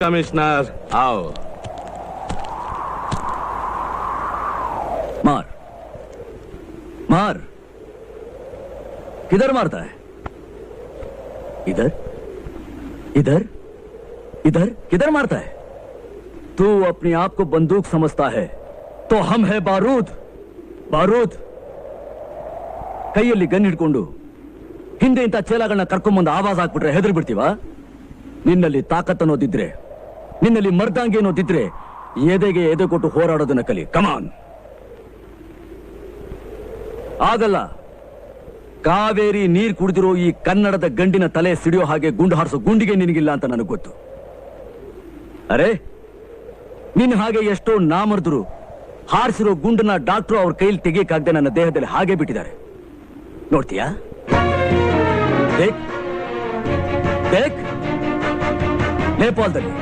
Commissioner आओ। मार मार। किधर मारता है? इधर इधर इधर किधर मारता है? तू अपने आप को बंदूक समझता है तो हम है बारूद। बारूद ಕೈಯಲ್ಲಿ ಗನ್ ಹಿಡ್ಕೊಂಡು ಹಿಂದೆ ಇಂಥ ಚೇಲಾಗಳನ್ನ ಕರ್ಕೊಂಬಂದು ಆವಾಜ್ ಹಾಕ್ಬಿಟ್ರೆ ಹೆದರ್ ಬಿಡ್ತೀವ? ನಿನ್ನಲ್ಲಿ ತಾಕತ್ ಅನ್ನೋದಿದ್ರೆ, ನಿನ್ನಲ್ಲಿ ಮರ್ದಾಂಗಿ ಅನ್ನೋದಿದ್ರೆ ಎದೆಗೆ ಎದೆ ಕೊಟ್ಟು ಹೋರಾಡೋದನ್ನ ಕಲಿ. ಕಮಾನ್. ಆಗಲ್ಲ. ಕಾವೇರಿ ನೀರ್ ಕುಡಿದಿರೋ ಈ ಕನ್ನಡದ ಗಂಡಿನ ತಲೆ ಸಿಡಿಯೋ ಹಾಗೆ ಗುಂಡು ಹಾರಿಸೋ ಗುಂಡಿಗೆ ನಿನಗಿಲ್ಲ ಅಂತ ನನಗೆ ಗೊತ್ತು. ಅರೆ, ನಿನ್ ಹಾಗೆ ಎಷ್ಟೋ ನಾಮರ್ದರು ಹಾರಿಸಿರೋ ಗುಂಡನ್ನ ಡಾಕ್ಟ್ರು ಅವ್ರ ಕೈಲಿ ತೆಗಿಯಕ್ಕಾಗದೆ ನನ್ನ ದೇಹದಲ್ಲಿ ಹಾಗೆ ಬಿಟ್ಟಿದ್ದಾರೆ. ನೋಡ್ತೀಯಾ? ದೇಖ್ ದೇಖ್, ನೇಪಾಳದಲ್ಲಿ